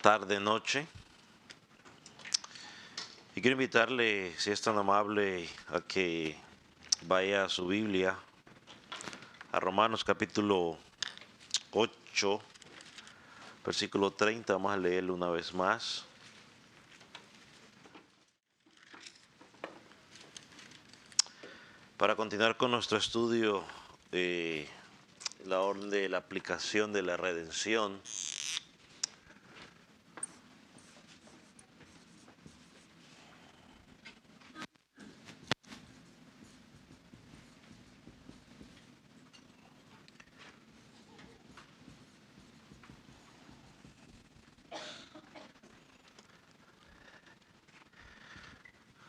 tarde, noche. Y quiero invitarle, si es tan amable, a que vaya a su Biblia, a Romanos capítulo 8, versículo 30. Vamos a leerlo una vez más. Para continuar con nuestro estudio de la orden de la aplicación de la redención.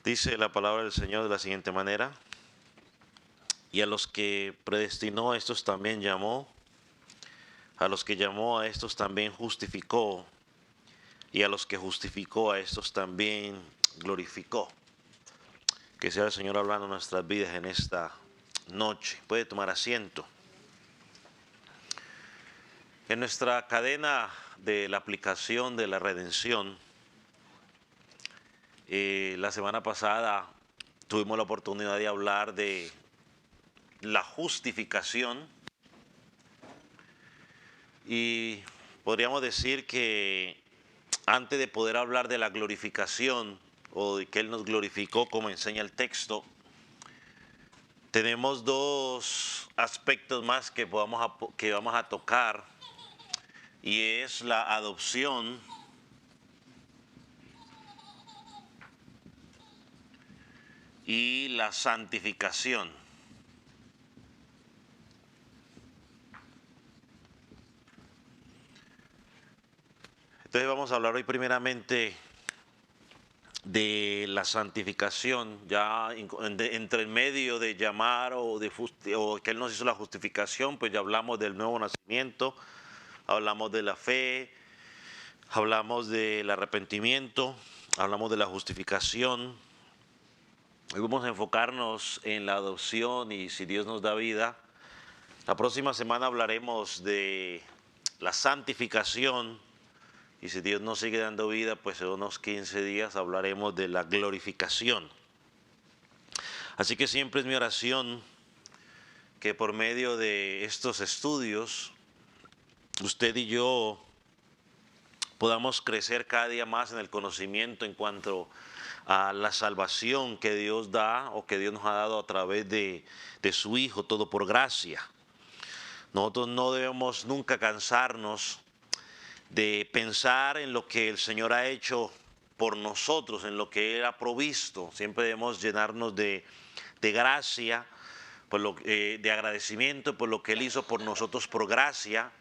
Dice la palabra del Señor de la siguiente manera: y a los que predestinó, a estos también llamó; a los que llamó, a estos también justificó; y a los que justificó, a estos también glorificó. Que sea el Señor hablando en nuestras vidas en esta noche. Puede tomar asiento. En nuestra cadena de la aplicación de la redención, la semana pasada tuvimos la oportunidad de hablar de la justificación, y podríamos decir que antes de poder hablar de la glorificación o de que Él nos glorificó como enseña el texto, tenemos dos aspectos más que vamos a tocar, y es la adopción y la santificación. Entonces vamos a hablar hoy primeramente de la santificación, ya entre el medio de llamar o que Él nos hizo la justificación, pues ya hablamos del nuevo nacimiento, hablamos de la fe, hablamos del arrepentimiento, hablamos de la justificación. Hoy vamos a enfocarnos en la adopción y, si Dios nos da vida, la próxima semana hablaremos de la santificación. Y si Dios nos sigue dando vida, pues en unos 15 días hablaremos de la glorificación. Así que siempre es mi oración que por medio de estos estudios, usted y yo podamos crecer cada día más en el conocimiento en cuanto a la salvación que Dios da o que Dios nos ha dado a través de su Hijo, todo por gracia. Nosotros no debemos nunca cansarnos de pensar en lo que el Señor ha hecho por nosotros, en lo que Él ha provisto. Siempre debemos llenarnos de gracia, de agradecimiento por lo que Él hizo por nosotros por gracia,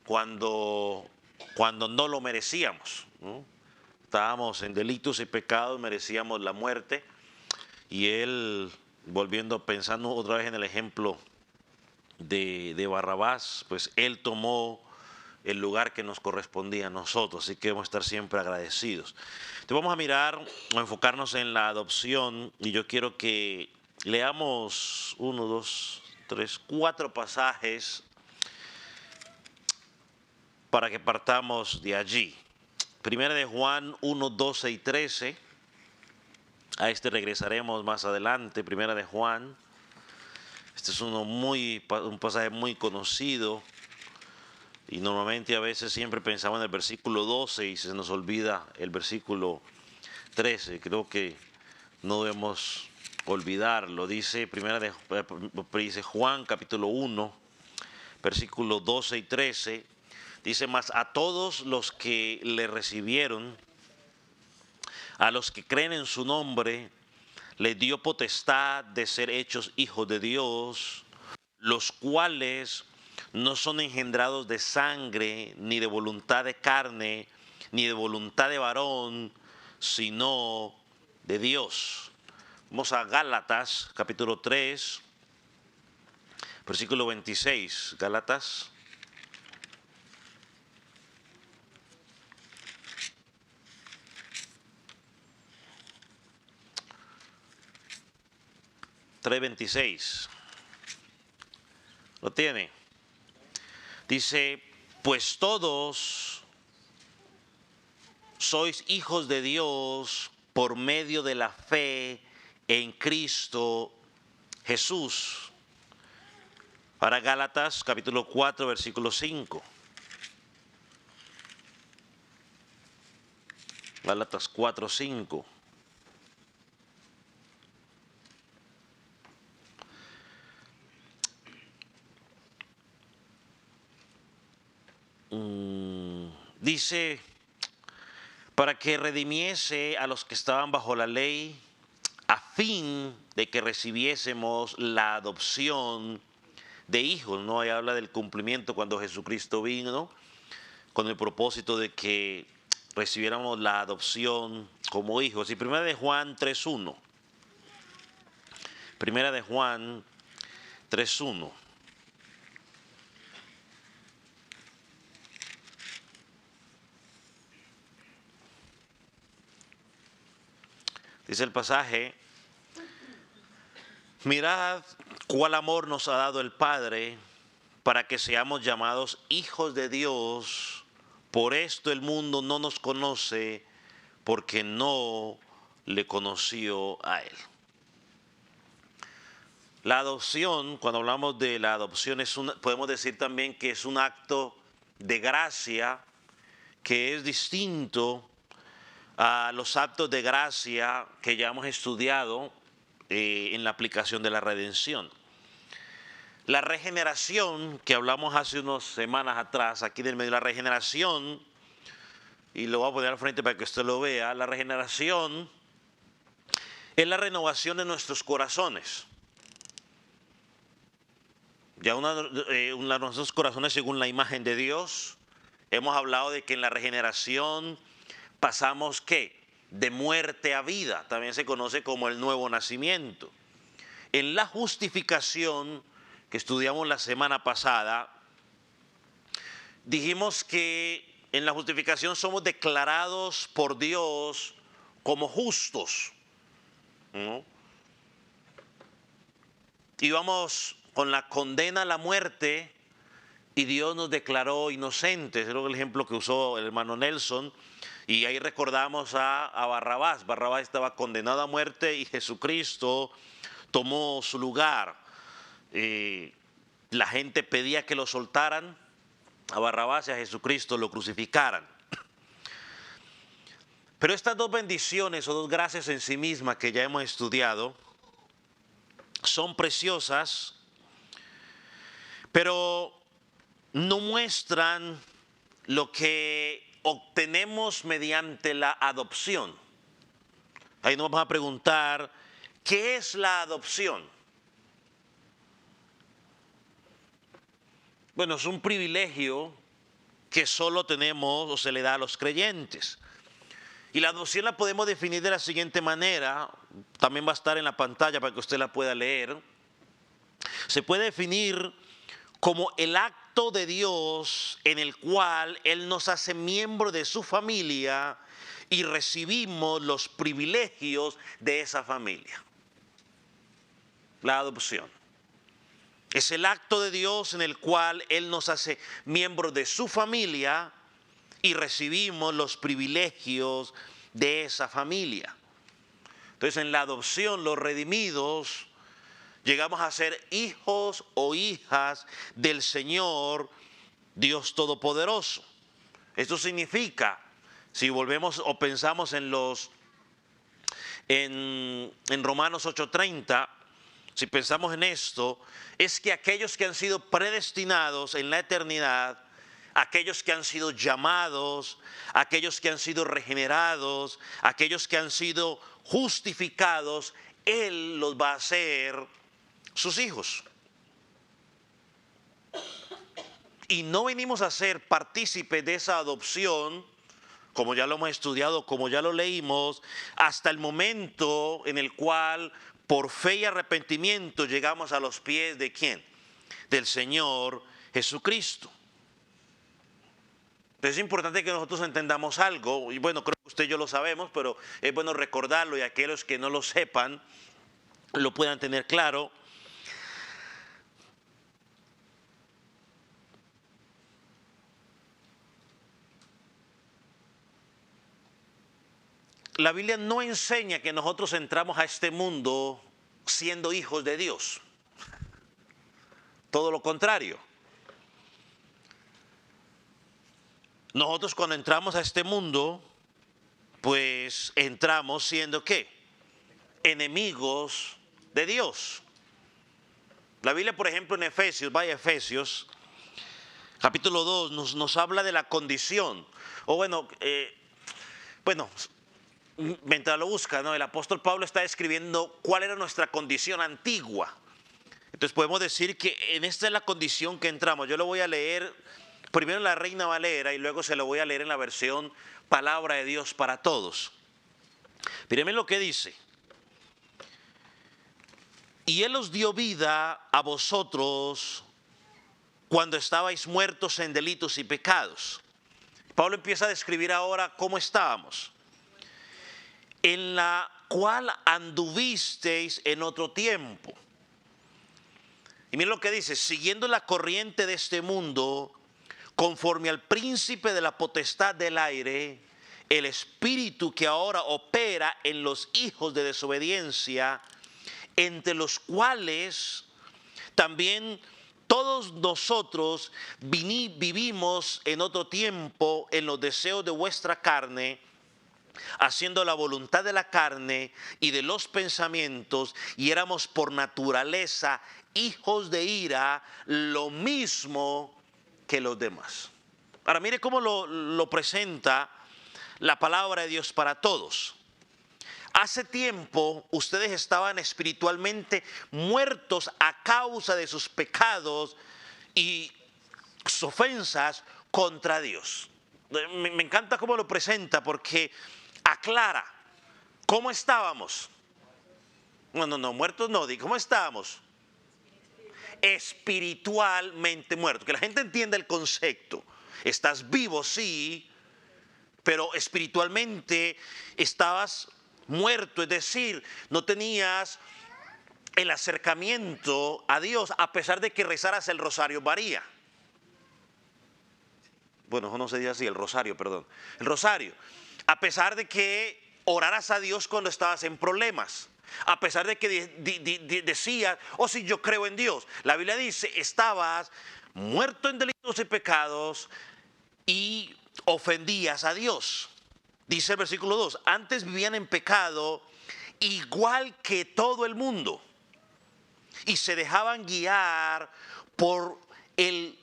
cuando no lo merecíamos, ¿no? Estábamos en delitos y pecados, merecíamos la muerte, y Él, pensando otra vez en el ejemplo de Barrabás, pues Él tomó el lugar que nos correspondía a nosotros, así que debemos estar siempre agradecidos. Entonces vamos a mirar o enfocarnos en la adopción, y yo quiero que leamos 1, 2, 3, 4 pasajes para que partamos de allí. Primera de Juan 1, 12 y 13, a este regresaremos más adelante. Primera de Juan, este es un pasaje muy conocido, y normalmente a veces siempre pensamos en el versículo 12 y se nos olvida el versículo 13. Creo que no debemos olvidarlo. Dice dice Juan capítulo 1, versículo 12 y 13. Dice: mas a todos los que le recibieron, a los que creen en su nombre, les dio potestad de ser hechos hijos de Dios, los cuales no son engendrados de sangre, ni de voluntad de carne, ni de voluntad de varón, sino de Dios. Vamos a Gálatas, capítulo 3, versículo 26. Gálatas. $3.26. ¿Lo tiene? Dice: pues todos sois hijos de Dios por medio de la fe en Cristo Jesús. Para Gálatas capítulo 4, versículo 5. Gálatas 4, 5. Dice, para que redimiese a los que estaban bajo la ley, a fin de que recibiésemos la adopción de hijos, ¿no? Ahí habla del cumplimiento cuando Jesucristo vino, con el propósito de que recibiéramos la adopción como hijos. Y primera de Juan 3.1. Primera de Juan 3.1. Dice el pasaje, mirad cuál amor nos ha dado el Padre para que seamos llamados hijos de Dios. Por esto el mundo no nos conoce, porque no le conoció a Él. La adopción, cuando hablamos de la adopción, podemos decir también que es un acto de gracia que es distinto a los actos de gracia que ya hemos estudiado en la aplicación de la redención. La regeneración, que hablamos hace unas semanas atrás, aquí del medio, la regeneración, y lo voy a poner al frente para que usted lo vea, la regeneración es la renovación de nuestros corazones. Ya nuestros corazones según la imagen de Dios. Hemos hablado de que en la regeneración pasamos, ¿qué? De muerte a vida. También se conoce como el nuevo nacimiento. En la justificación que estudiamos la semana pasada, dijimos que en la justificación somos declarados por Dios como justos, ¿no? Íbamos con la condena a la muerte y Dios nos declaró inocentes. Es el ejemplo que usó el hermano Nelson. Y ahí recordamos a Barrabás. Barrabás estaba condenado a muerte y Jesucristo tomó su lugar. La gente pedía que lo soltaran a Barrabás y a Jesucristo lo crucificaran. Pero estas dos bendiciones o dos gracias en sí mismas que ya hemos estudiado son preciosas, pero no muestran lo que obtenemos mediante la adopción. Ahí nos vamos a preguntar, ¿qué es la adopción? Bueno, es un privilegio que solo tenemos o se le da a los creyentes. Y la adopción la podemos definir de la siguiente manera, también va a estar en la pantalla para que usted la pueda leer. Se puede definir como el acto de Dios en el cual Él nos hace miembro de su familia y recibimos los privilegios de esa familia. La adopción es el acto de Dios en el cual Él nos hace miembros de su familia y recibimos los privilegios de esa familia. Entonces, en la adopción, los redimidos llegamos a ser hijos o hijas del Señor Dios Todopoderoso. Esto significa, si volvemos o pensamos en Romanos 8:30, si pensamos en esto, es que aquellos que han sido predestinados en la eternidad, aquellos que han sido llamados, aquellos que han sido regenerados, aquellos que han sido justificados, Él los va a hacer sus hijos. Y no venimos a ser partícipes de esa adopción, como ya lo hemos estudiado, como ya lo leímos, hasta el momento en el cual por fe y arrepentimiento llegamos a los pies de ¿quién? Del Señor Jesucristo. Entonces es importante que nosotros entendamos algo, y bueno, creo que usted y yo lo sabemos, pero es bueno recordarlo y aquellos que no lo sepan lo puedan tener claro. la Biblia no enseña que nosotros entramos a este mundo siendo hijos de Dios. Todo lo contrario. Nosotros cuando entramos a este mundo, pues entramos siendo ¿qué? Enemigos de Dios. La Biblia, por ejemplo, en Efesios, vaya Efesios, capítulo 2, nos habla de la condición. O bueno, mientras lo busca, ¿no? El apóstol Pablo está describiendo cuál era nuestra condición antigua. Entonces podemos decir que en esta es la condición que entramos. Yo lo voy a leer primero en la Reina Valera y luego se lo voy a leer en la versión Palabra de Dios para Todos. Mírenme lo que dice. Y Él os dio vida a vosotros cuando estabais muertos en delitos y pecados. Pablo empieza a describir ahora cómo estábamos. En la cual anduvisteis en otro tiempo. Y miren lo que dice, siguiendo la corriente de este mundo, conforme al príncipe de la potestad del aire, el espíritu que ahora opera en los hijos de desobediencia, entre los cuales también todos nosotros vivimos en otro tiempo en los deseos de vuestra carne, haciendo la voluntad de la carne y de los pensamientos, y éramos por naturaleza hijos de ira, lo mismo que los demás. Ahora mire cómo lo presenta la palabra de Dios para todos. Hace tiempo ustedes estaban espiritualmente muertos a causa de sus pecados y sus ofensas contra Dios. Me encanta cómo lo presenta porque aclara cómo estábamos. No, muertos no, ¿cómo estábamos? Espiritualmente muertos. Que la gente entienda el concepto. Estás vivo, sí, pero espiritualmente estabas muerto, es decir, no tenías el acercamiento a Dios a pesar de que rezaras el rosario María. Bueno, no se dice así, el rosario, perdón. El rosario. A pesar de que oraras a Dios cuando estabas en problemas. A pesar de que decías, oh sí, yo creo en Dios. La Biblia dice, estabas muerto en delitos y pecados y ofendías a Dios. Dice el versículo 2, antes vivían en pecado igual que todo el mundo y se dejaban guiar por el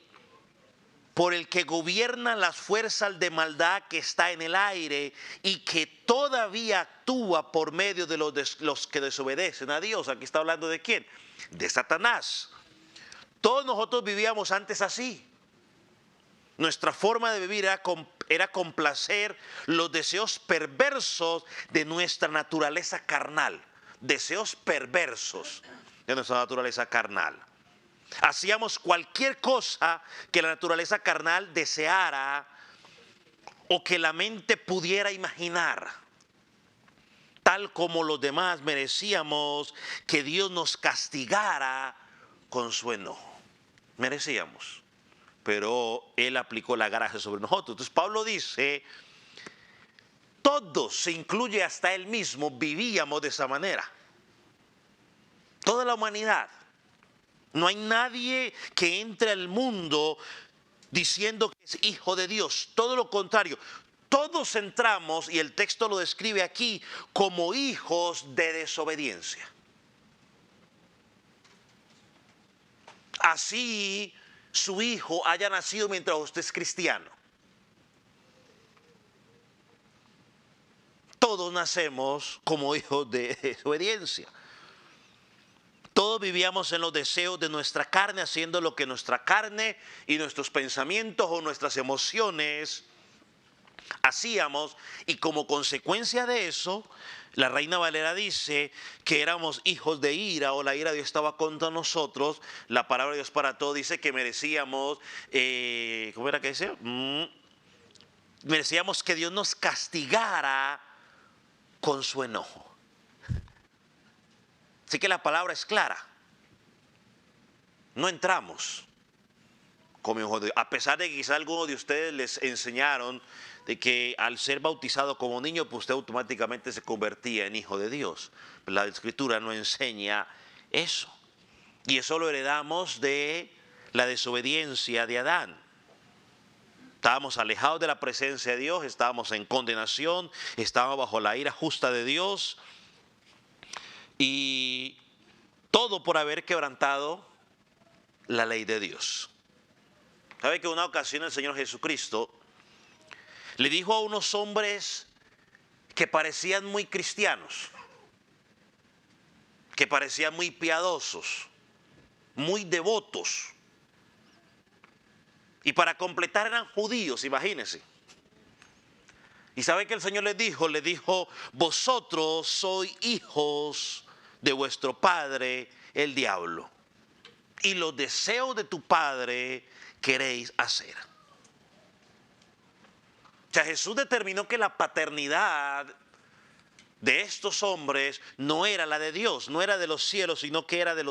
que gobierna las fuerzas de maldad que está en el aire y que todavía actúa por medio de los que desobedecen a Dios. Aquí está hablando de quién, de Satanás. Todos nosotros vivíamos antes así. Nuestra forma de vivir era complacer los deseos perversos de nuestra naturaleza carnal. Deseos perversos de nuestra naturaleza carnal. Hacíamos cualquier cosa que la naturaleza carnal deseara o que la mente pudiera imaginar. Tal como los demás merecíamos que Dios nos castigara con su enojo. Merecíamos. Pero Él aplicó la gracia sobre nosotros. Entonces Pablo dice, todos, se incluye hasta Él mismo, vivíamos de esa manera. Toda la humanidad. No hay nadie que entre al mundo diciendo que es hijo de Dios. Todo lo contrario. Todos entramos, y el texto lo describe aquí, como hijos de desobediencia. Así su hijo haya nacido mientras usted es cristiano. Todos nacemos como hijos de desobediencia. Todos vivíamos en los deseos de nuestra carne, haciendo lo que nuestra carne y nuestros pensamientos o nuestras emociones hacíamos, y como consecuencia de eso, la Reina Valera dice que éramos hijos de ira, o la ira de Dios estaba contra nosotros. La palabra de Dios para todos dice que merecíamos, ¿cómo era que dice? Merecíamos que Dios nos castigara con su enojo. Así que la palabra es clara. No entramos como hijos de Dios. A pesar de que quizá algunos de ustedes les enseñaron de que al ser bautizado como niño, pues usted automáticamente se convertía en hijo de Dios. La Escritura no enseña eso. Y eso lo heredamos de la desobediencia de Adán. Estábamos alejados de la presencia de Dios, estábamos en condenación, estábamos bajo la ira justa de Dios. Y todo por haber quebrantado la ley de Dios. ¿Sabe que en una ocasión el Señor Jesucristo le dijo a unos hombres que parecían muy cristianos, que parecían muy piadosos, muy devotos, y para completar eran judíos, imagínense? Y sabe que el Señor les dijo, vosotros sois hijos de vuestro padre el diablo, y los deseos de tu padre queréis hacer. O sea, Jesús determinó que la paternidad de estos hombres no era la de Dios, no era de los cielos, sino que era de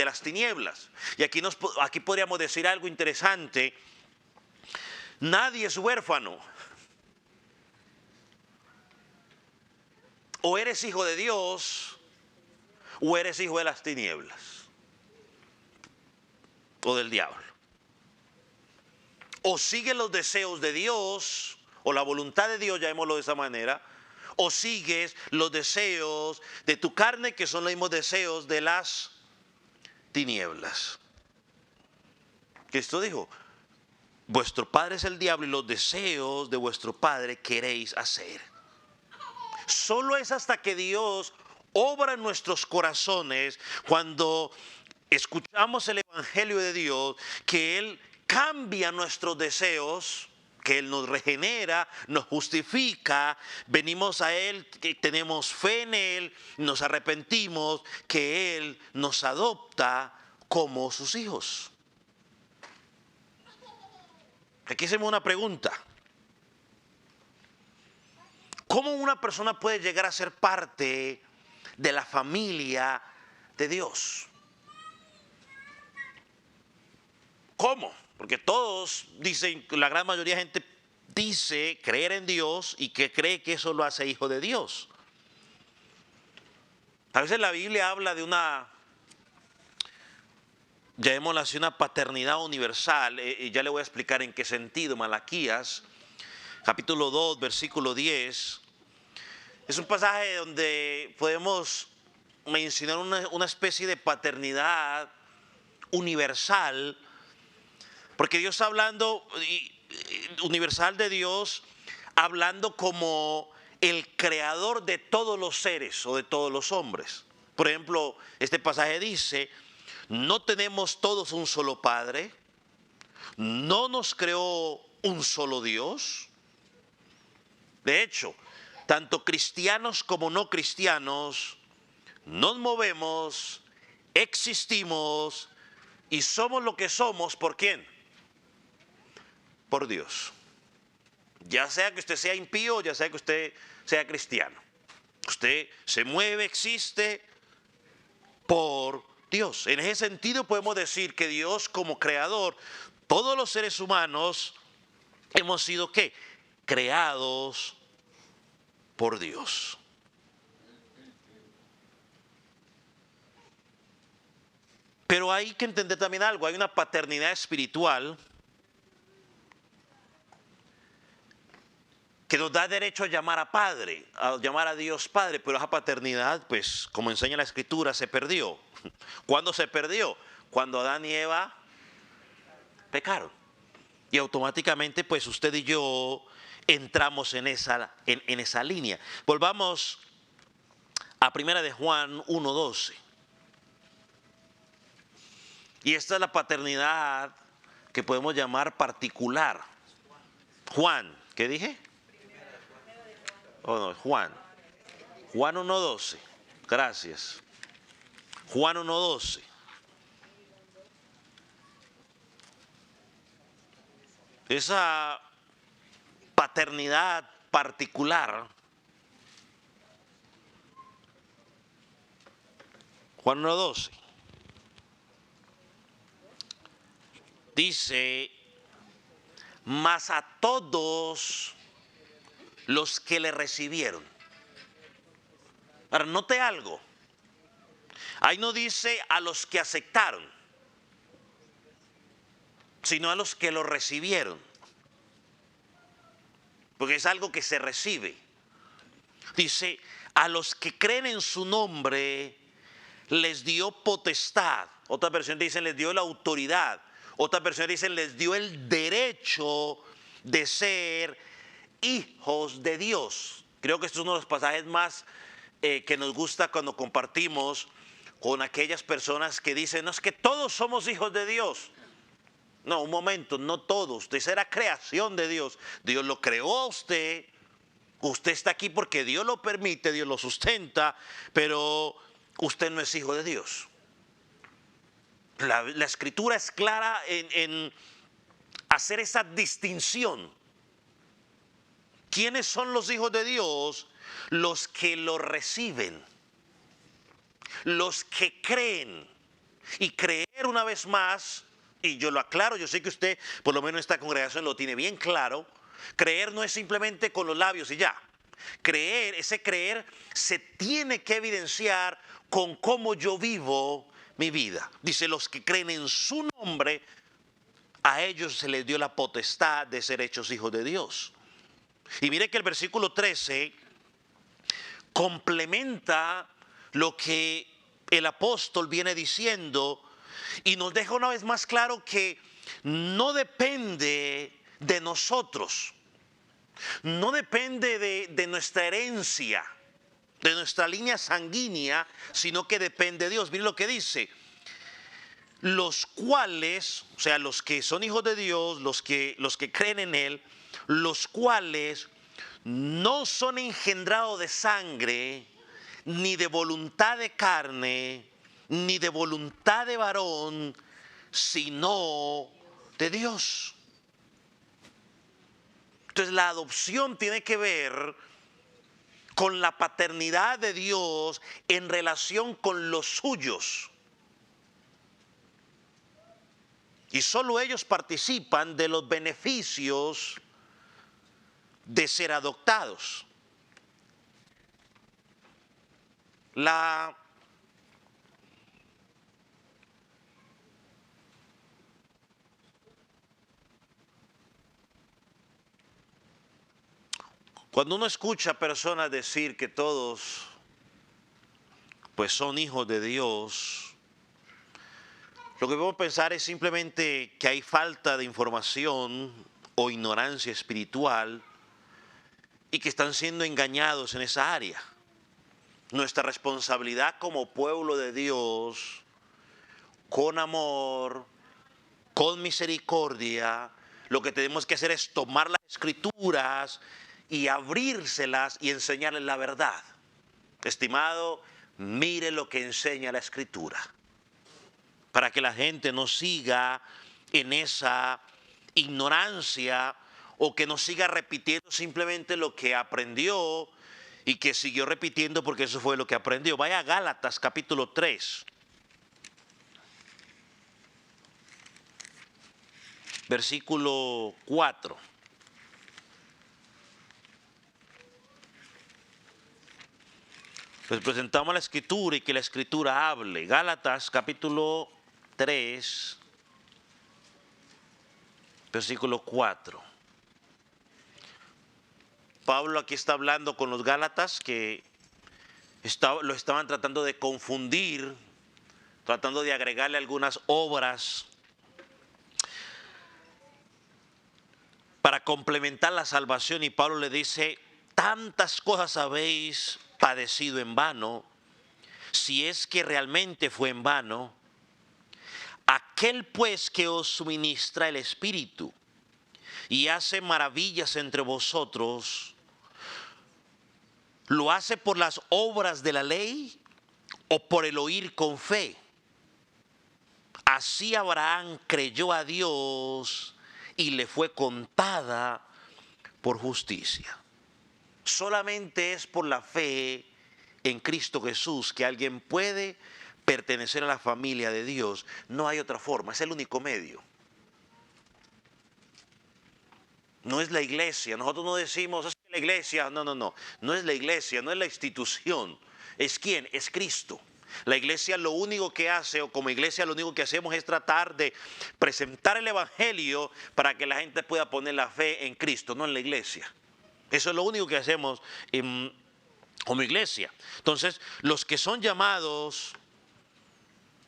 las tinieblas. Y aquí podríamos decir algo interesante. Nadie es huérfano. O eres hijo de Dios, o eres hijo de las tinieblas, o del diablo. O sigues los deseos de Dios, o la voluntad de Dios, llamémoslo de esa manera, o sigues los deseos de tu carne, que son los mismos deseos de las tinieblas. Cristo dijo, vuestro padre es el diablo y los deseos de vuestro padre queréis hacer. Solo es hasta que Dios obra en nuestros corazones, cuando escuchamos el Evangelio de Dios, que Él cambia nuestros deseos, que Él nos regenera, nos justifica, venimos a Él, que tenemos fe en Él, nos arrepentimos, que Él nos adopta como sus hijos. Aquí hacemos una pregunta. ¿Cómo una persona puede llegar a ser parte de la familia de Dios? ¿Cómo? Porque todos dicen, la gran mayoría de gente dice creer en Dios y que cree que eso lo hace hijo de Dios. A veces la Biblia habla de llamémosla así, una paternidad universal, y ya le voy a explicar en qué sentido. Malaquías, capítulo 2, versículo 10, es un pasaje donde podemos mencionar una especie de paternidad universal, porque Dios está hablando, universal de Dios, hablando como el creador de todos los seres o de todos los hombres. Por ejemplo, este pasaje dice, no tenemos todos un solo Padre, no nos creó un solo Dios. De hecho, tanto cristianos como no cristianos, nos movemos, existimos y somos lo que somos. ¿Por quién? Por Dios. Ya sea que usted sea impío, ya sea que usted sea cristiano. Usted se mueve, existe por Dios. En ese sentido podemos decir que Dios, como creador, todos los seres humanos hemos sido ¿qué? Creados por Dios. Pero hay que entender también algo, hay una paternidad espiritual que nos da derecho a llamar a Padre, a llamar a Dios Padre, pero esa paternidad, pues, como enseña la Escritura, se perdió. ¿Cuándo se perdió? Cuando Adán y Eva pecaron. Y automáticamente, pues, usted y yo entramos en esa línea. Volvamos a 1 de Juan 1:12. Y esta es la paternidad que podemos llamar particular. Juan, ¿qué dije? Oh, no, Juan 1:12. Gracias. Juan 1:12. Esa paternidad particular, Juan 1:12, dice, mas a todos los que le recibieron. Ahora, note algo. Ahí no dice a los que aceptaron, sino a los que lo recibieron. Porque es algo que se recibe. Dice, a los que creen en su nombre les dio potestad. Otra versión dice, les dio la autoridad. Otra versión dice, les dio el derecho de ser hijos de Dios. Creo que este es uno de los pasajes más que nos gusta cuando compartimos con aquellas personas que dicen, no, es que todos somos hijos de Dios. No, un momento, no todos. Usted será creación de Dios. Dios lo creó a usted. Usted está aquí porque Dios lo permite, Dios lo sustenta, pero usted no es hijo de Dios. La Escritura es clara en hacer esa distinción. ¿Quiénes son los hijos de Dios? Los que lo reciben, los que creen. Y creer, una vez más, y yo lo aclaro, yo sé que usted, por lo menos en esta congregación, lo tiene bien claro. Creer no es simplemente con los labios y ya. Creer, ese creer se tiene que evidenciar con cómo yo vivo mi vida. Dice, los que creen en su nombre, a ellos se les dio la potestad de ser hechos hijos de Dios. Y mire que el versículo 13 complementa lo que el apóstol viene diciendo y nos deja una vez más claro que no depende de nosotros, no depende de nuestra herencia, de nuestra línea sanguínea, sino que depende de Dios. Mire lo que dice, los cuales, o sea, los que son hijos de Dios, los que creen en Él, los cuales no son engendrados de sangre, ni de voluntad de carne, ni de voluntad de varón, sino de Dios. Entonces la adopción tiene que ver con la paternidad de Dios en relación con los suyos. Y solo ellos participan de los beneficios de ser adoptados. Cuando uno escucha a personas decir que todos pues son hijos de Dios, lo que podemos pensar es simplemente que hay falta de información o ignorancia espiritual y que están siendo engañados en esa área. Nuestra responsabilidad como pueblo de Dios, con amor, con misericordia, lo que tenemos que hacer es tomar las escrituras y abrírselas y enseñarles la verdad. Estimado, mire lo que enseña la escritura, para que la gente no siga en esa ignorancia o que no siga repitiendo simplemente lo que aprendió y que siguió repitiendo porque eso fue lo que aprendió. Vaya a Gálatas capítulo 3. Versículo 4. Les presentamos la escritura y que la escritura hable. Gálatas capítulo 3, versículo 4. Pablo aquí está hablando con los gálatas que lo estaban tratando de confundir, tratando de agregarle algunas obras para complementar la salvación, y Pablo le dice, tantas cosas habéis padecido en vano, si es que realmente fue en vano. Aquel pues que os suministra el Espíritu y hace maravillas entre vosotros, ¿lo hace por las obras de la ley o por el oír con fe? Así Abraham creyó a Dios y le fue contada por justicia. Solamente es por la fe en Cristo Jesús que alguien puede pertenecer a la familia de Dios. No hay otra forma, es el único medio. No es la iglesia. Nosotros no decimos, es que la iglesia, no, no, no. No es la iglesia, no es la institución. ¿Es quién? Es Cristo. La iglesia lo único que hace, o como iglesia lo único que hacemos es tratar de presentar el evangelio para que la gente pueda poner la fe en Cristo, no en la iglesia. Eso es lo único que hacemos como iglesia. Entonces, los que son llamados,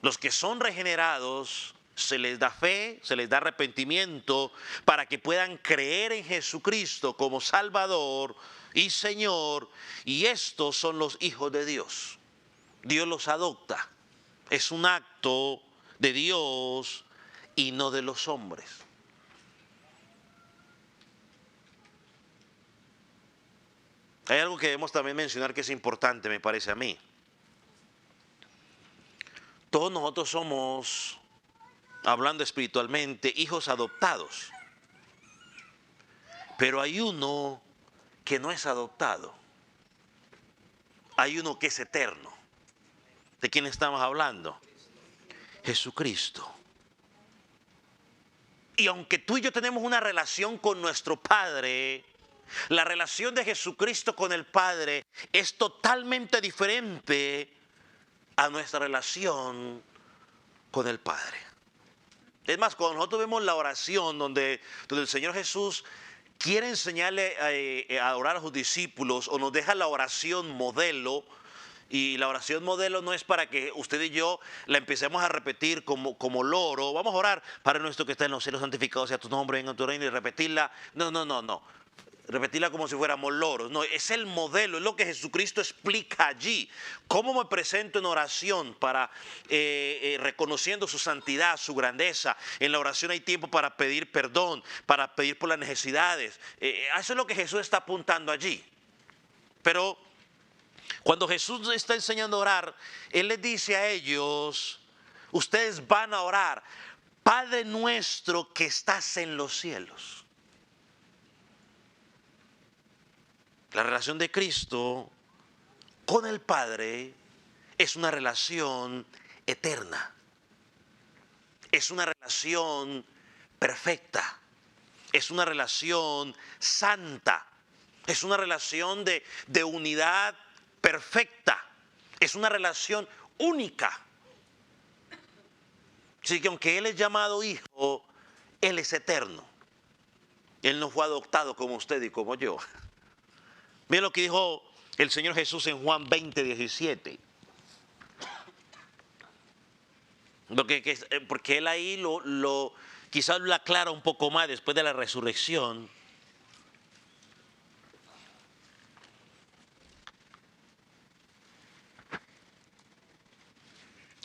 los que son regenerados, se les da fe, se les da arrepentimiento para que puedan creer en Jesucristo como Salvador y Señor. Y estos son los hijos de Dios. Dios los adopta. Es un acto de Dios y no de los hombres. Hay algo que debemos también mencionar que es importante, me parece a mí. Todos nosotros somos, hablando espiritualmente, hijos adoptados. Pero hay uno que no es adoptado. Hay uno que es eterno. ¿De quién estamos hablando? Jesucristo. Y aunque tú y yo tenemos una relación con nuestro Padre, la relación de Jesucristo con el Padre es totalmente diferente a nuestra relación con el Padre. Es más, cuando nosotros vemos la oración donde el Señor Jesús quiere enseñarle a orar a sus discípulos, o nos deja la oración modelo, y la oración modelo no es para que usted y yo la empecemos a repetir como loro. Vamos a orar: Padre nuestro que está en los cielos, santificado sea tu nombre, venga tu reino, y repetirla. No. Repetirla como si fuéramos loros. No, es el modelo, es lo que Jesucristo explica allí. Cómo me presento en oración para reconociendo su santidad, su grandeza. En la oración hay tiempo para pedir perdón, para pedir por las necesidades. Eso es lo que Jesús está apuntando allí. Pero cuando Jesús está enseñando a orar, Él les dice a ellos: ustedes van a orar, Padre nuestro que estás en los cielos. La relación de Cristo con el Padre es una relación eterna. Es una relación perfecta. Es una relación santa. Es una relación de unidad perfecta. Es una relación única. Así que aunque Él es llamado hijo, Él es eterno. Él no fue adoptado como usted y como yo. Miren lo que dijo el Señor Jesús en Juan 20:17. Porque Él ahí quizás lo aclara un poco más después de la resurrección.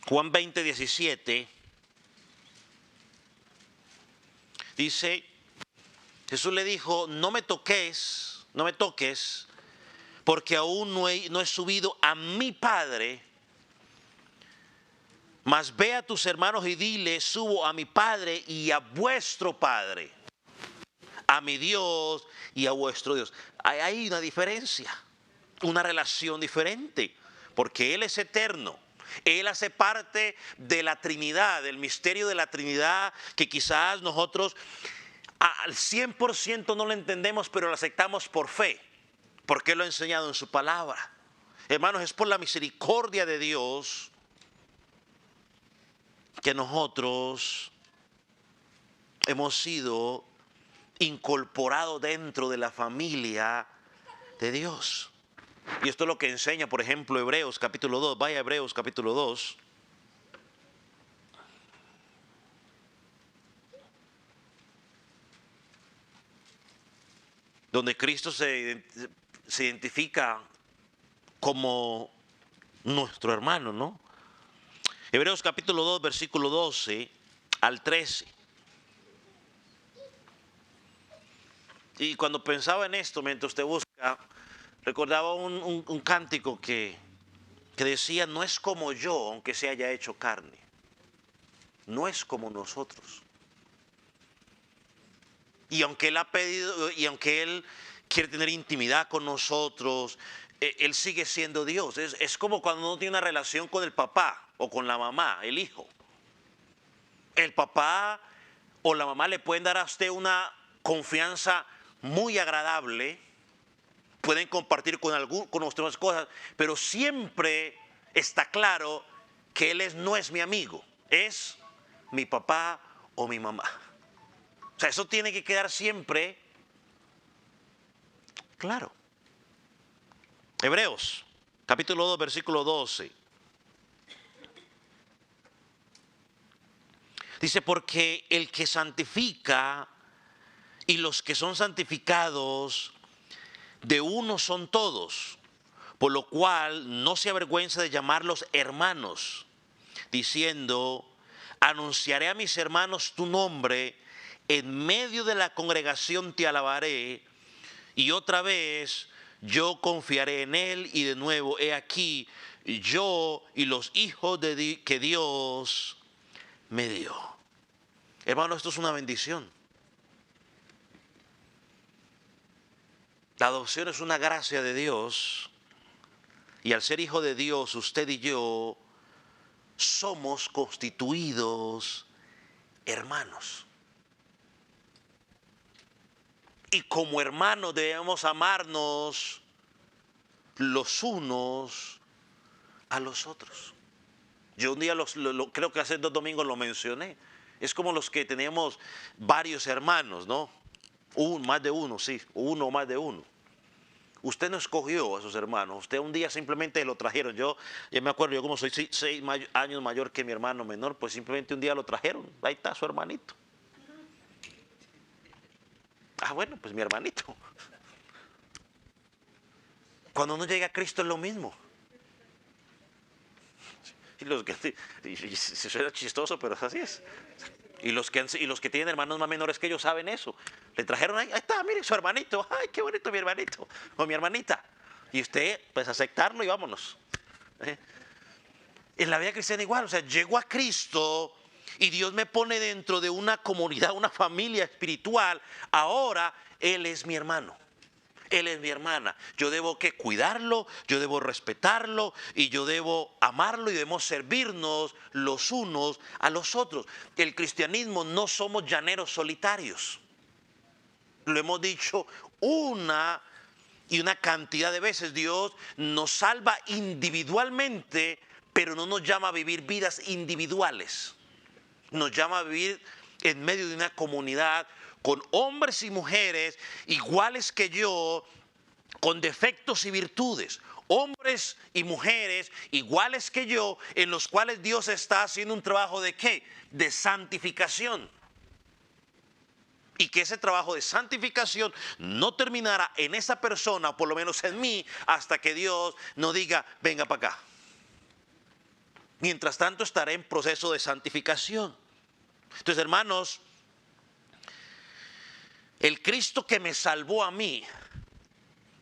Juan 20:17 dice: Jesús le dijo: no me toques, porque aún no he subido a mi Padre. Mas ve a tus hermanos y dile: subo a mi Padre y a vuestro Padre, a mi Dios y a vuestro Dios. Hay una diferencia, una relación diferente, porque Él es eterno. Él hace parte de la Trinidad, del misterio de la Trinidad, que quizás nosotros al 100% no lo entendemos, pero lo aceptamos por fe, porque Él lo ha enseñado en su palabra. Hermanos, es por la misericordia de Dios que nosotros hemos sido incorporados dentro de la familia de Dios. Y esto es lo que enseña, por ejemplo, Hebreos capítulo 2. Vaya a Hebreos capítulo 2. Donde Cristo se identifica como nuestro hermano, ¿no? Hebreos capítulo 2, versículo 12 al 13. Y cuando pensaba en esto, mientras usted busca, recordaba un cántico que decía: no es como yo, aunque se haya hecho carne. No es como nosotros. Y aunque Él ha pedido, y aunque Él quiere tener intimidad con nosotros, Él sigue siendo Dios. Es como cuando uno tiene una relación con el papá o con la mamá, el hijo. El papá o la mamá le pueden dar a usted una confianza muy agradable, pueden compartir con otras cosas, pero siempre está claro que él no es mi amigo, es mi papá o mi mamá. O sea, eso tiene que quedar siempre claro. Hebreos, capítulo 2, versículo 12. Dice, porque el que santifica y los que son santificados de uno son todos, por lo cual no se avergüenza de llamarlos hermanos, diciendo, anunciaré a mis hermanos tu nombre, en medio de la congregación te alabaré, y otra vez yo confiaré en él, y de nuevo, he aquí, yo y los hijos que Dios me dio. Hermano, esto es una bendición. La adopción es una gracia de Dios, y al ser hijo de Dios, usted y yo somos constituidos hermanos. Y como hermanos debemos amarnos los unos a los otros. Yo un día creo que hace 2 domingos lo mencioné. Es como los que tenemos varios hermanos, ¿no? Más de uno, sí, uno o más de uno. Usted no escogió a esos hermanos, usted un día simplemente lo trajeron. Yo me acuerdo, yo como soy 6 años mayor que mi hermano menor, pues simplemente un día lo trajeron. Ahí está su hermanito. Ah, bueno, pues mi hermanito. Cuando uno llega a Cristo es lo mismo. Y se suena chistoso, pero así es. Y los que tienen hermanos más menores que ellos saben eso. Le trajeron ahí está, mire su hermanito. Ay, qué bonito mi hermanito o mi hermanita. Y usted, pues aceptarlo y vámonos. En la vida cristiana igual, o sea, llego a Cristo y Dios me pone dentro de una comunidad, una familia espiritual. Ahora Él es mi hermano. Él es mi hermana. Yo debo que cuidarlo, yo debo respetarlo y yo debo amarlo y debemos servirnos los unos a los otros. El cristianismo no somos llaneros solitarios. Lo hemos dicho una cantidad de veces. Dios nos salva individualmente, pero no nos llama a vivir vidas individuales. Nos llama a vivir en medio de una comunidad con hombres y mujeres iguales que yo, con defectos y virtudes. Hombres y mujeres iguales que yo, en los cuales Dios está haciendo un trabajo ¿de qué? De santificación. Y que ese trabajo de santificación no terminará en esa persona, o por lo menos en mí, hasta que Dios no diga, venga para acá. Mientras tanto estaré en proceso de santificación. Entonces, hermanos, el Cristo que me salvó a mí,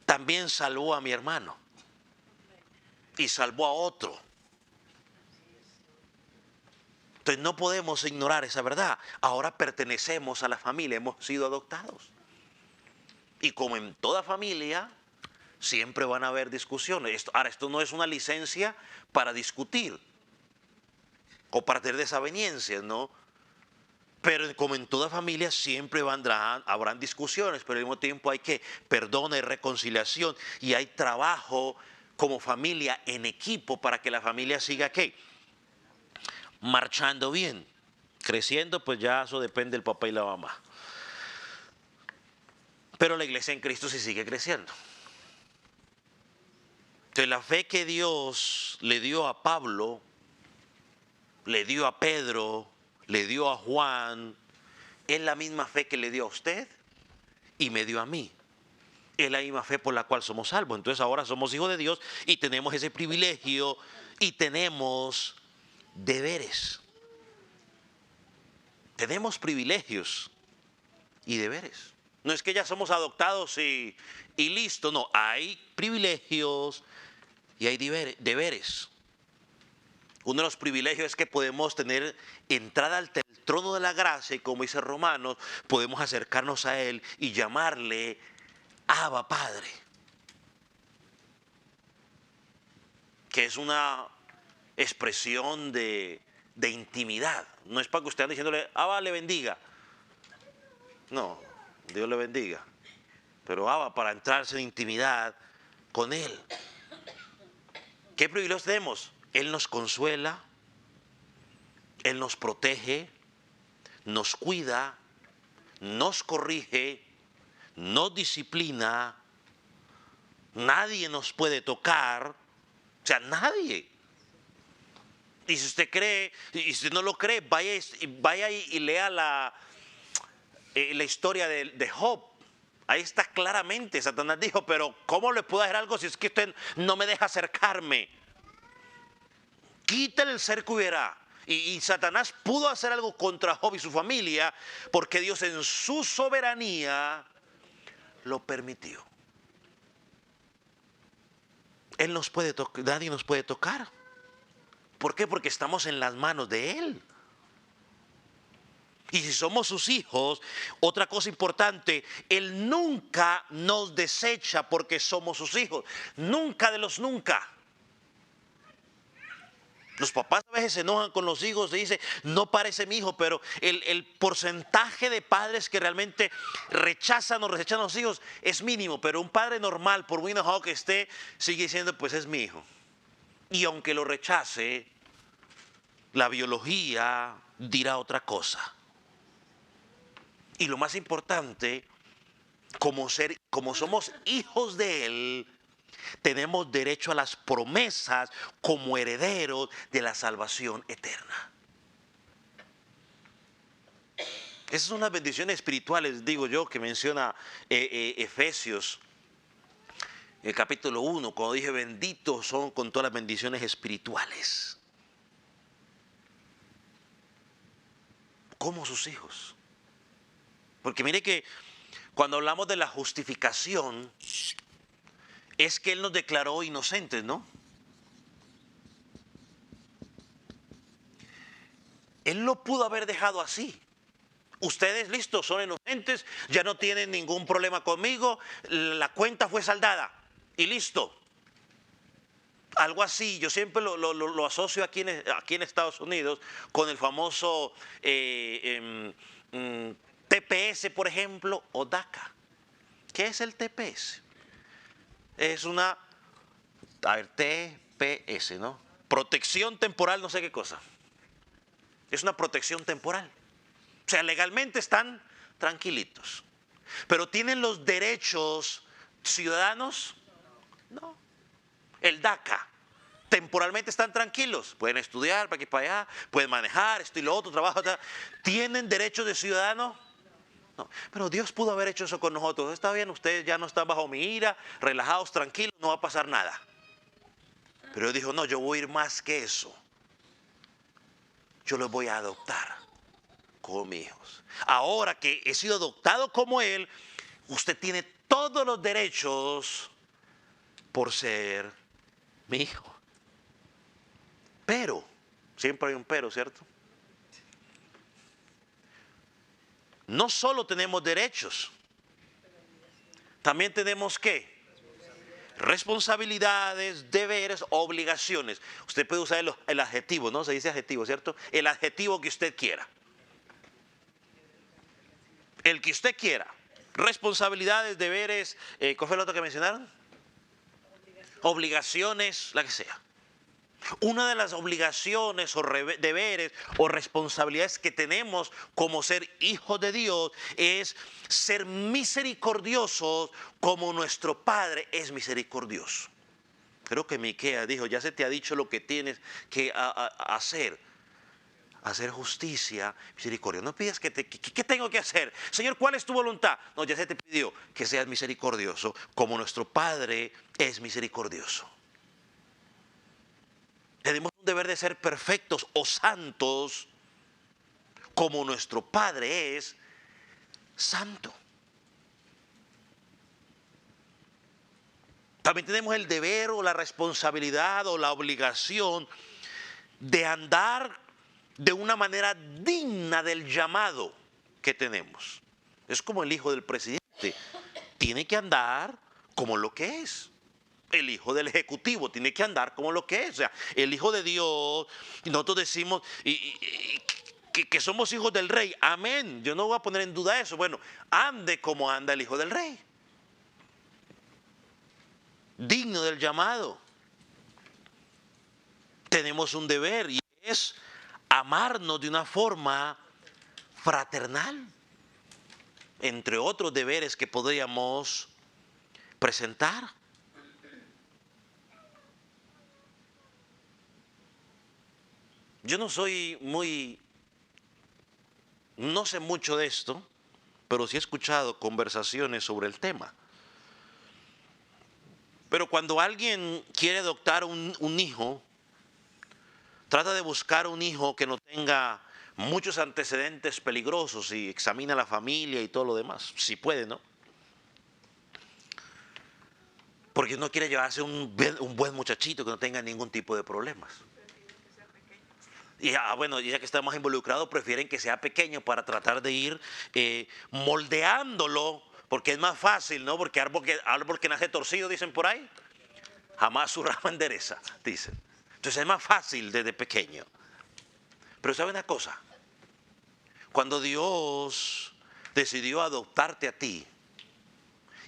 también salvó a mi hermano. Y salvó a otro. Entonces no podemos ignorar esa verdad. Ahora pertenecemos a la familia, hemos sido adoptados. Y como en toda familia, siempre van a haber discusiones. Ahora, esto no es una licencia para discutir o para tener desavenencias, ¿no? Pero como en toda familia siempre habrán discusiones, pero al mismo tiempo hay que perdón y reconciliación y hay trabajo como familia en equipo para que la familia siga ¿qué? Marchando bien. Creciendo, pues ya eso depende del papá y la mamá. Pero la iglesia en Cristo sí sigue creciendo. Entonces la fe que Dios le dio a Pablo, le dio a Pedro, le dio a Juan, es la misma fe que le dio a usted y me dio a mí. Es la misma fe por la cual somos salvos. Entonces ahora somos hijos de Dios y tenemos ese privilegio y tenemos deberes. Tenemos privilegios y deberes. No es que ya somos adoptados y listo, no. Hay privilegios y hay deberes. Uno de los privilegios es que podemos tener entrada al trono de la gracia y como dice Romanos, podemos acercarnos a Él y llamarle Abba Padre. Que es una expresión de intimidad. No es para que usted ande diciéndole, Abba le bendiga. No, Dios le bendiga. pero Abba para entrarse en intimidad con Él. ¿Qué privilegios tenemos? Él nos consuela, Él nos protege, nos cuida, nos corrige, nos disciplina. Nadie nos puede tocar, o sea, nadie. Y si usted cree, y si no lo cree, vaya y lea la historia de Job. Ahí está claramente, Satanás dijo, pero ¿cómo le puedo hacer algo si es que usted no me deja acercarme? Quítale el cerco y verá. Y Satanás pudo hacer algo contra Job y su familia porque Dios en su soberanía lo permitió. Él nos puede tocar, nadie nos puede tocar. ¿Por qué? Porque estamos en las manos de Él. Y si somos sus hijos, otra cosa importante, Él nunca nos desecha porque somos sus hijos. Nunca de los nunca. Los papás a veces se enojan con los hijos y dicen, no parece mi hijo, pero el porcentaje de padres que realmente rechazan o resechan a los hijos es mínimo. Pero un padre normal, por muy enojado que esté, sigue diciendo, pues es mi hijo. Y aunque lo rechace, la biología dirá otra cosa. Y lo más importante, como somos hijos de Él, tenemos derecho a las promesas como herederos de la salvación eterna. Esas son unas bendiciones espirituales, digo yo, que menciona Efesios, el capítulo 1, cuando dije benditos son con todas las bendiciones espirituales. Como sus hijos. Porque mire que cuando hablamos de la justificación, es que Él nos declaró inocentes, ¿no? Él lo pudo haber dejado así. Ustedes, listos, son inocentes, ya no tienen ningún problema conmigo, la cuenta fue saldada y listo. Algo así, yo siempre lo asocio aquí en Estados Unidos con el famoso TPS, por ejemplo, o DACA. ¿Qué es el TPS? Es una, a ver, TPS, ¿no? Protección temporal, no sé qué cosa. Es una protección temporal. O sea, legalmente están tranquilitos. Pero ¿tienen los derechos ciudadanos? No. El DACA. Temporalmente están tranquilos. Pueden estudiar para aquí para allá, pueden manejar, esto y lo otro, trabajo. ¿Tienen derechos de ciudadano? No. Pero Dios pudo haber hecho eso con nosotros. Está bien, ustedes ya no están bajo mi ira, relajados, tranquilos, no va a pasar nada. Pero Dios dijo, no, yo voy a ir más que eso. Yo los voy a adoptar como mis hijos. Ahora que he sido adoptado como Él, usted tiene todos los derechos por ser mi hijo. Pero, siempre hay un pero, ¿cierto? No solo tenemos derechos, también tenemos ¿qué? Responsabilidades, deberes, obligaciones. Usted puede usar el adjetivo, ¿no? Se dice adjetivo, ¿cierto? El adjetivo que usted quiera. El que usted quiera. Responsabilidades, deberes, ¿cuál fue el otro que mencionaron? Obligaciones, la que sea. Una de las obligaciones o deberes o responsabilidades que tenemos como ser hijos de Dios es ser misericordiosos como nuestro Padre es misericordioso. Creo que Miqueas dijo, ya se te ha dicho lo que tienes que hacer. Hacer justicia, misericordia. No pidas ¿qué tengo que hacer? Señor, ¿cuál es tu voluntad? No, ya se te pidió que seas misericordioso como nuestro Padre es misericordioso. Tenemos un deber de ser perfectos o santos como nuestro Padre es santo. También tenemos el deber o la responsabilidad o la obligación de andar de una manera digna del llamado que tenemos. Es como el hijo del presidente. Tiene que andar como lo que es. El hijo del ejecutivo tiene que andar como lo que es. O sea, el hijo de Dios, y nosotros decimos que somos hijos del rey. Amén. Yo no voy a poner en duda eso. Bueno, ande como anda el hijo del rey. digno del llamado. Tenemos un deber y es amarnos de una forma fraternal, entre otros deberes que podríamos presentar. Yo no sé mucho de esto, pero sí he escuchado conversaciones sobre el tema. Pero cuando alguien quiere adoptar un hijo, trata de buscar un hijo que no tenga muchos antecedentes peligrosos y examina la familia y todo lo demás, si puede, ¿no? Porque no quiere llevarse un buen muchachito que no tenga ningún tipo de problemas. Y bueno, ya que está más involucrado, prefieren que sea pequeño para tratar de ir moldeándolo, porque es más fácil, ¿no? Porque árbol que nace torcido, dicen por ahí, jamás su rama endereza, dicen. Entonces es más fácil desde pequeño. Pero ¿sabe una cosa? Cuando Dios decidió adoptarte a ti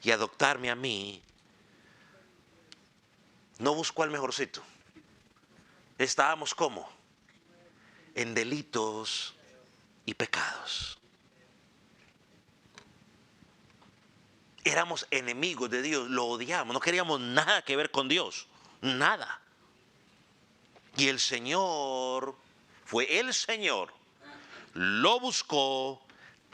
y adoptarme a mí, no buscó al mejorcito. Estábamos como en delitos y pecados. Éramos enemigos de Dios, lo odiamos, no queríamos nada que ver con Dios, nada. Y el Señor, fue el Señor, lo buscó,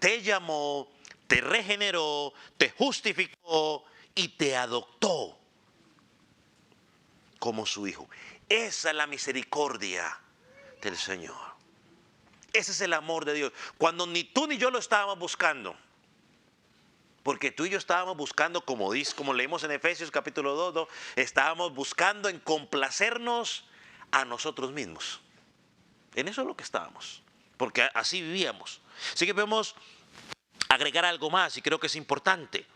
te llamó, te regeneró, te justificó y te adoptó como su hijo. Esa es la misericordia del Señor. Ese es el amor de Dios. Cuando ni tú ni yo lo estábamos buscando. Porque tú y yo estábamos buscando, como leímos en Efesios capítulo 2, estábamos buscando en complacernos a nosotros mismos. En eso es lo que estábamos. Porque así vivíamos. Así que podemos agregar algo más y creo que es importante.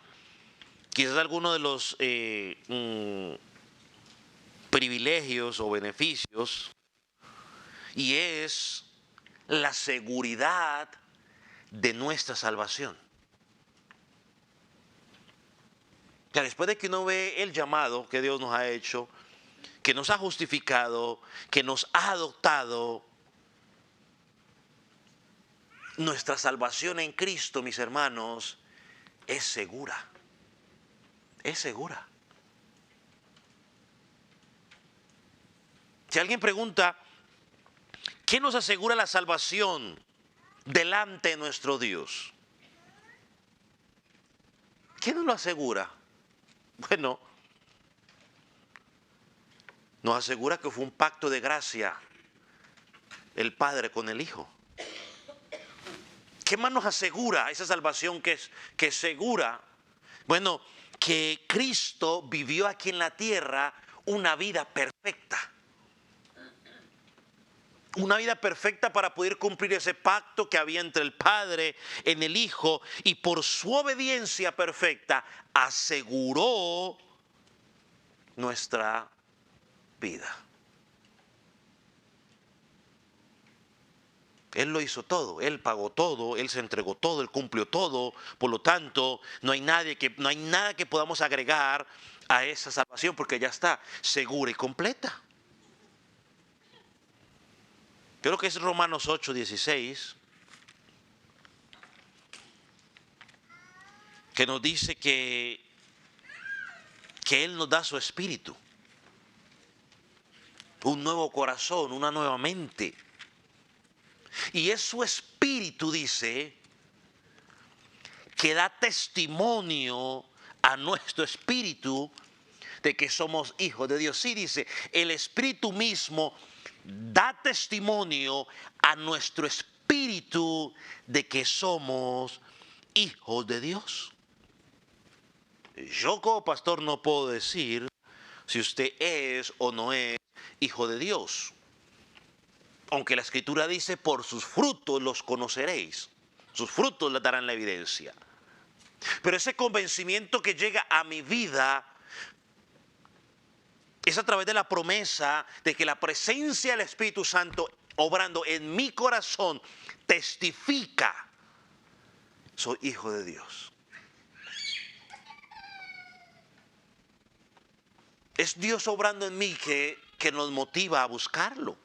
Quizás alguno de los privilegios o beneficios, y es la seguridad de nuestra salvación. Que después de que uno ve el llamado que Dios nos ha hecho, que nos ha justificado, que nos ha adoptado, nuestra salvación en Cristo, mis hermanos, es segura. Es segura. Si alguien pregunta, ¿qué nos asegura la salvación delante de nuestro Dios? ¿Qué nos lo asegura? Bueno, nos asegura que fue un pacto de gracia el Padre con el Hijo. ¿Qué más nos asegura esa salvación que es segura? Bueno, que Cristo vivió aquí en la tierra una vida perfecta. Una vida perfecta para poder cumplir ese pacto que había entre el Padre en el Hijo, y por su obediencia perfecta aseguró nuestra vida. Él lo hizo todo, Él pagó todo, Él se entregó todo, Él cumplió todo. Por lo tanto, no hay nada que podamos agregar a esa salvación, porque ya está segura y completa. Creo que es Romanos 8:16, que nos dice que Él nos da su espíritu, un nuevo corazón, una nueva mente. Y es su espíritu, dice, que da testimonio a nuestro espíritu de que somos hijos de Dios. Sí, dice, el espíritu mismo da testimonio a nuestro espíritu de que somos hijos de Dios. Yo como pastor no puedo decir si usted es o no es hijo de Dios. Aunque la Escritura dice, por sus frutos los conoceréis. Sus frutos les darán la evidencia. Pero ese convencimiento que llega a mi vida es a través de la promesa de que la presencia del Espíritu Santo obrando en mi corazón testifica: soy hijo de Dios. Es Dios obrando en mí que nos motiva a buscarlo.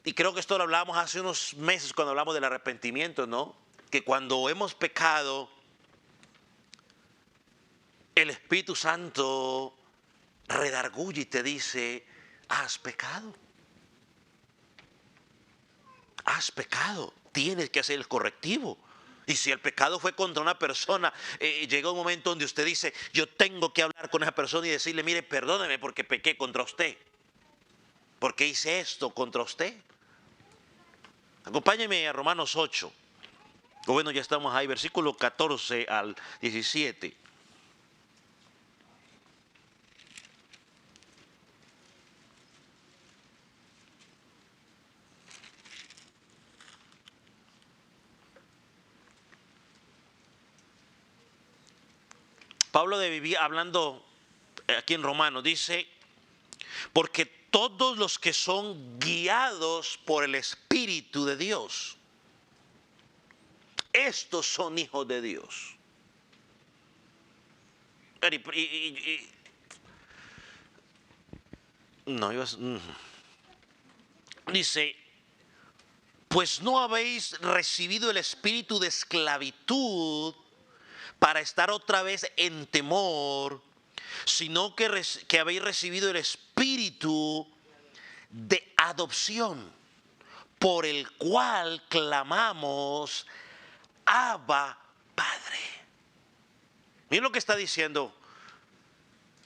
Y creo que esto lo hablábamos hace unos meses cuando hablamos del arrepentimiento, ¿no? Que cuando hemos pecado, el Espíritu Santo redarguye y te dice, has pecado. Has pecado. Tienes que hacer el correctivo. Y si el pecado fue contra una persona, llega un momento donde usted dice, yo tengo que hablar con esa persona y decirle, mire, perdóneme porque pequé contra usted. Porque hice esto contra usted. Acompáñeme a Romanos 8. O bueno, ya estamos ahí, versículo 14 al 17. Pablo de vivir hablando aquí en Romanos, dice, porque todos los que son guiados por el Espíritu de Dios, estos son hijos de Dios. No, dice, pues no habéis recibido el espíritu de esclavitud para estar otra vez en temor, sino que habéis recibido el espíritu de adopción, por el cual clamamos, Abba, Padre. Miren lo que está diciendo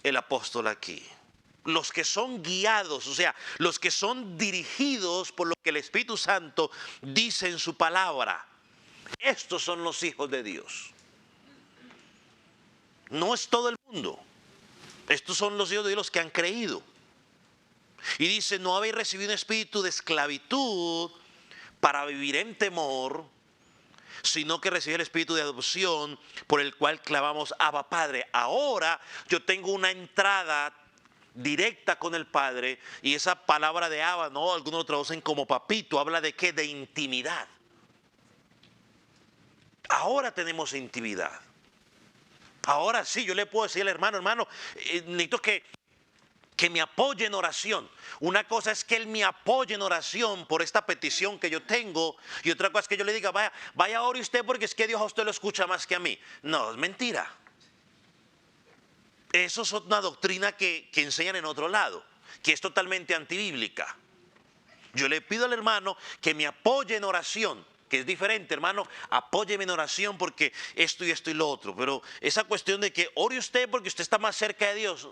el apóstol aquí. Los que son guiados, o sea, los que son dirigidos por lo que el Espíritu Santo dice en su palabra, estos son los hijos de Dios. No es todo el mundo. Estos son los hijos de Dios que han creído. Y dice, no habéis recibido un espíritu de esclavitud para vivir en temor, sino que recibí el espíritu de adopción por el cual clamamos Abba Padre. Ahora yo tengo una entrada directa con el Padre, y esa palabra de Abba, no, algunos lo traducen como papito, habla de qué, de intimidad. Ahora tenemos intimidad. Ahora sí, yo le puedo decir al hermano, necesito que me apoye en oración. Una cosa es que él me apoye en oración por esta petición que yo tengo, y otra cosa es que yo le diga, vaya ore usted porque es que Dios a usted lo escucha más que a mí. No, es mentira. Eso es una doctrina que enseñan en otro lado, que es totalmente antibíblica. Yo le pido al hermano que me apoye en oración, que es diferente, hermano, apóyeme en oración porque esto y lo otro. Pero esa cuestión de que ore usted porque usted está más cerca de Dios.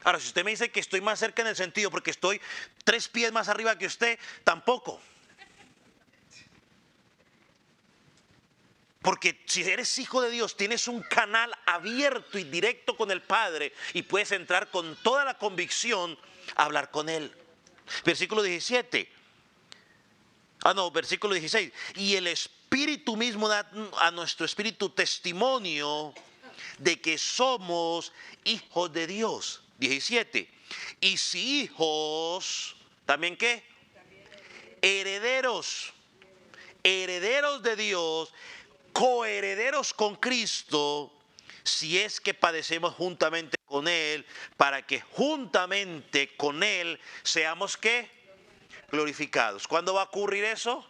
Ahora, si usted me dice que estoy más cerca en el sentido porque estoy 3 pies más arriba que usted, tampoco. Porque si eres hijo de Dios, tienes un canal abierto y directo con el Padre y puedes entrar con toda la convicción a hablar con Él. Versículo 17. Versículo 16. Y el Espíritu mismo da a nuestro espíritu testimonio de que somos hijos de Dios. 17. Y si hijos, ¿también qué? Herederos. Herederos de Dios, coherederos con Cristo, si es que padecemos juntamente con Él, para que juntamente con Él seamos ¿qué? Glorificados. ¿Cuándo va a ocurrir eso?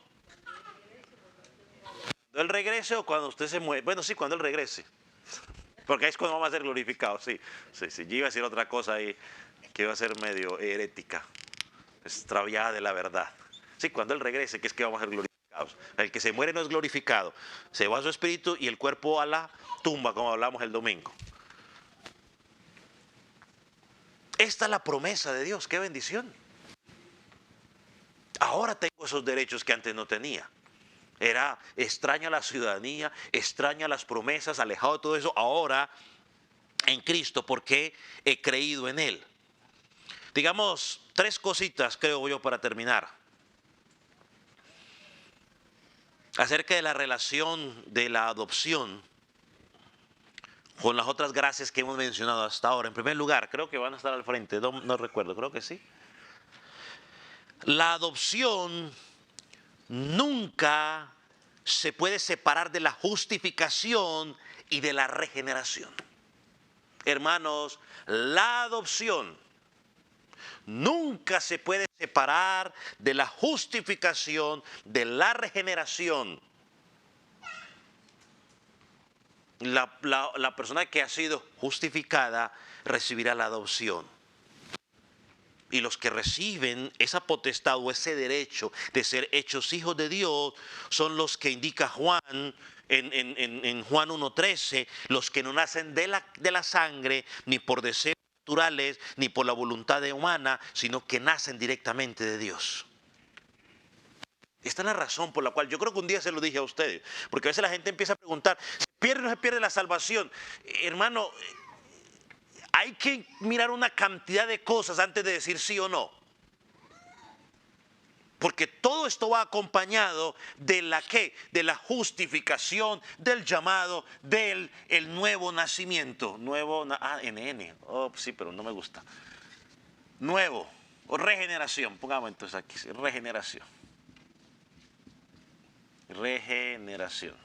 ¿Cuando Él regrese o cuando usted se muere? Bueno, sí, cuando Él regrese. Porque ahí es cuando vamos a ser glorificados, sí. Yo iba a decir otra cosa ahí que iba a ser medio herética, extraviada de la verdad. Sí, cuando Él regrese, que es que vamos a ser glorificados. El que se muere no es glorificado, se va su espíritu y el cuerpo a la tumba, como hablamos el domingo. Esta es la promesa de Dios, qué bendición. Ahora tengo esos derechos que antes no tenía. Era extraña la ciudadanía, extraña las promesas, alejado de todo eso. Ahora en Cristo, porque he creído en Él. Digamos 3 cositas, creo yo, para terminar, acerca de la relación de la adopción con las otras gracias que hemos mencionado hasta ahora. En primer lugar, creo que van a estar al frente, no recuerdo, creo que sí. La adopción nunca se puede separar de la justificación y de la regeneración. Hermanos, la adopción nunca se puede separar de la justificación, de la regeneración. La persona que ha sido justificada recibirá la adopción. Y los que reciben esa potestad o ese derecho de ser hechos hijos de Dios son los que indica Juan en Juan 1:13, los que no nacen de la sangre, ni por deseos naturales, ni por la voluntad humana, sino que nacen directamente de Dios. Esta es la razón por la cual yo creo que un día se lo dije a ustedes, porque a veces la gente empieza a preguntar, ¿se pierde o no se pierde la salvación? Hermano, hay que mirar una cantidad de cosas antes de decir sí o no. Porque todo esto va acompañado de la ¿qué? De la justificación, del llamado, del el nuevo nacimiento. Nuevo, NN. Oh, sí, pero no me gusta. Nuevo, o regeneración. Pongamos entonces aquí, regeneración. Regeneración.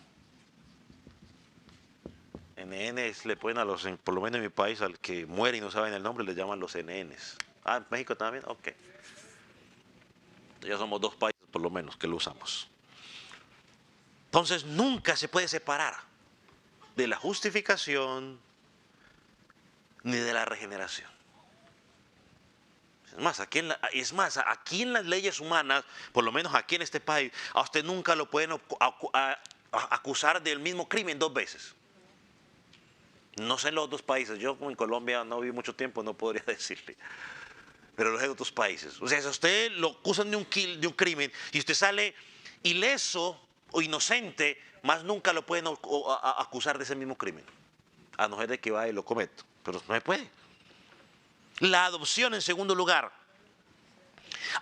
NN le ponen a los, por lo menos en mi país, al que muere y no saben el nombre, le llaman los NNs. Ah, ¿en México también? Ok. Ya somos 2 países por lo menos que lo usamos. Entonces nunca se puede separar de la justificación ni de la regeneración. Es más, aquí en las leyes humanas, por lo menos aquí en este país, a usted nunca lo pueden acusar del mismo crimen 2 veces. No sé en los otros países, yo como en Colombia no viví mucho tiempo, no podría decirle. Pero los de otros países. O sea, si a usted lo acusan de un crimen y usted sale ileso o inocente, más nunca lo pueden acusar de ese mismo crimen. A no ser de que vaya y lo cometa. Pero no se puede. La adopción, en segundo lugar,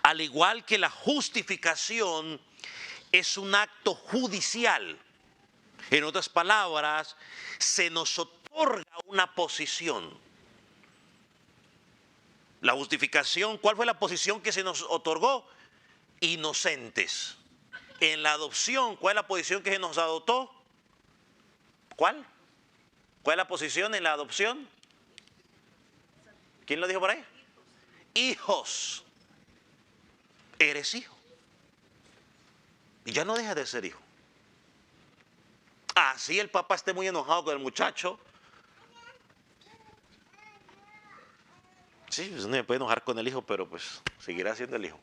al igual que la justificación, es un acto judicial. En otras palabras, se nos otorga una posición. La justificación, ¿cuál fue la posición que se nos otorgó? Inocentes. En la adopción, ¿cuál es la posición que se nos adoptó? ¿Cuál? ¿Cuál es la posición en la adopción? ¿Quién lo dijo por ahí? Hijos. Eres hijo. Y ya no deja de ser hijo. Así el papá esté muy enojado con el muchacho. Sí, pues no me puede enojar con el hijo, pero pues seguirá siendo el hijo.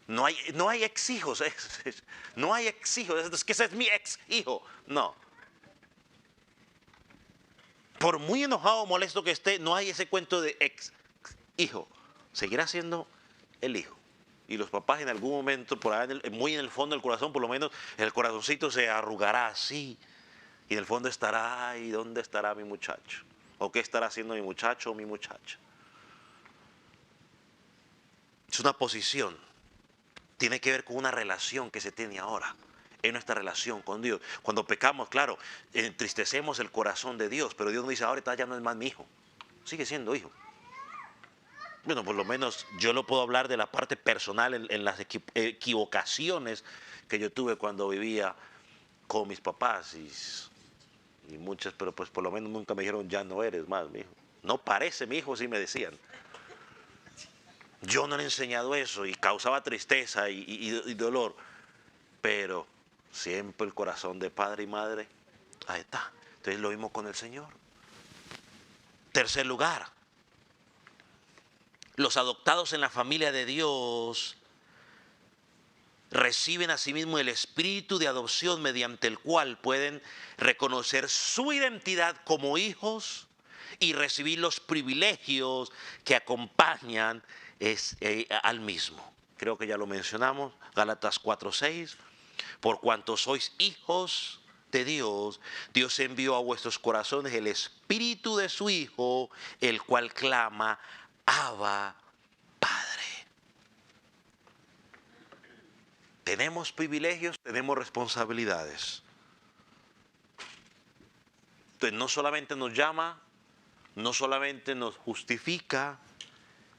No hay ex hijos. No hay ex hijos. Es que ese es mi ex hijo. No. Por muy enojado o molesto que esté, no hay ese cuento de ex hijo. Seguirá siendo el hijo. Y los papás en algún momento, por ahí muy en el fondo del corazón, por lo menos el corazoncito se arrugará así. Y en el fondo estará, ay, ¿dónde estará mi muchacho? ¿O qué estará haciendo mi muchacho o mi muchacha? Es una posición. Tiene que ver con una relación que se tiene ahora. En nuestra relación con Dios. Cuando pecamos, claro, entristecemos el corazón de Dios, pero Dios nos dice, ahorita ya no es más mi hijo. Sigue siendo hijo. Bueno, por lo menos yo lo puedo hablar de la parte personal en las equivocaciones que yo tuve cuando vivía con mis papás y muchas, pero pues por lo menos nunca me dijeron, ya no eres más mi hijo. No parece mi hijo, sí me decían. Yo no le he enseñado eso y causaba tristeza y dolor, pero siempre el corazón de padre y madre, ahí está. Entonces lo mismo con el Señor. Tercer lugar, los adoptados en la familia de Dios reciben asimismo el espíritu de adopción mediante el cual pueden reconocer su identidad como hijos y recibir los privilegios que acompañan al mismo. Creo que ya lo mencionamos, Gálatas 4:6, por cuanto sois hijos de Dios, Dios envió a vuestros corazones el espíritu de su Hijo, el cual clama, Abba, Padre. Tenemos privilegios, tenemos responsabilidades. Entonces no solamente nos llama, no solamente nos justifica,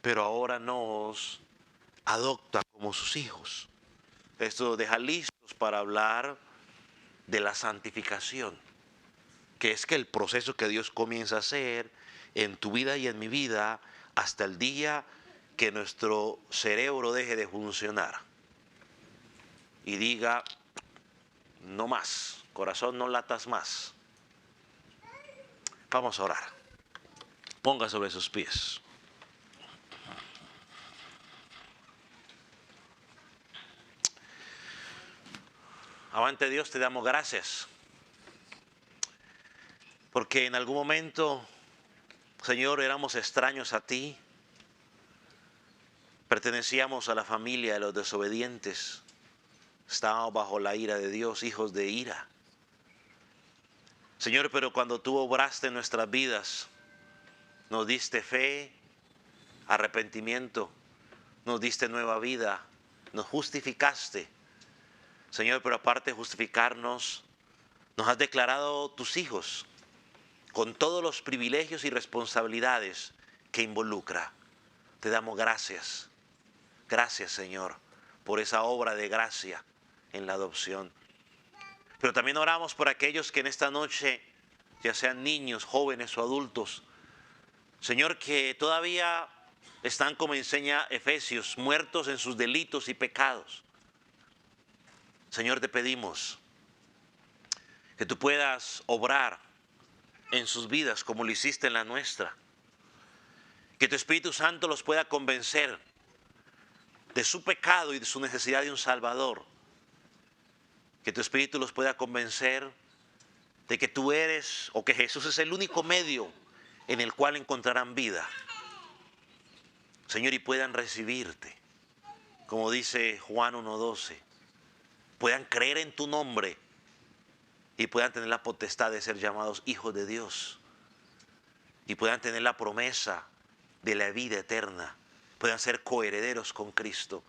pero ahora nos adopta como sus hijos. Esto deja listos para hablar de la santificación. que es que el proceso que Dios comienza a hacer en tu vida y en mi vida hasta el día que nuestro cerebro deje de funcionar y diga, no más, corazón, no latas más. Vamos a orar. Ponga sobre sus pies. Amante Dios, te damos gracias, porque en algún momento, Señor, éramos extraños a ti, pertenecíamos a la familia de los desobedientes, estábamos bajo la ira de Dios, hijos de ira. Señor, pero cuando tú obraste en nuestras vidas, nos diste fe, arrepentimiento, nos diste nueva vida, nos justificaste. Señor, pero aparte de justificarnos, nos has declarado tus hijos, con todos los privilegios y responsabilidades que involucra. Te damos gracias. Gracias, Señor, por esa obra de gracia en la adopción. Pero también oramos por aquellos que en esta noche, ya sean niños, jóvenes o adultos, Señor, que todavía están, como enseña Efesios, muertos en sus delitos y pecados. Señor, te pedimos que tú puedas obrar en sus vidas como lo hiciste en la nuestra. Que tu Espíritu Santo los pueda convencer de su pecado y de su necesidad de un Salvador. Que tu Espíritu los pueda convencer de que tú eres o que Jesús es el único medio en el cual encontrarán vida. Señor, y puedan recibirte. Como dice Juan 1:12. Puedan creer en tu nombre y puedan tener la potestad de ser llamados hijos de Dios. Y puedan tener la promesa de la vida eterna. Puedan ser coherederos con Cristo.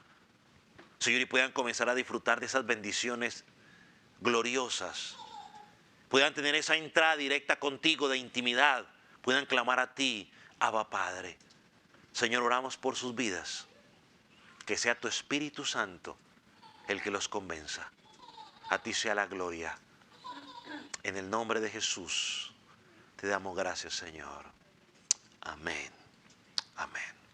Señor, y puedan comenzar a disfrutar de esas bendiciones gloriosas. Puedan tener esa entrada directa contigo de intimidad. Puedan clamar a ti, Abba Padre. Señor, oramos por sus vidas. Que sea tu Espíritu Santo el que los convenza. A ti sea la gloria. En el nombre de Jesús te damos gracias, Señor. Amén. Amén.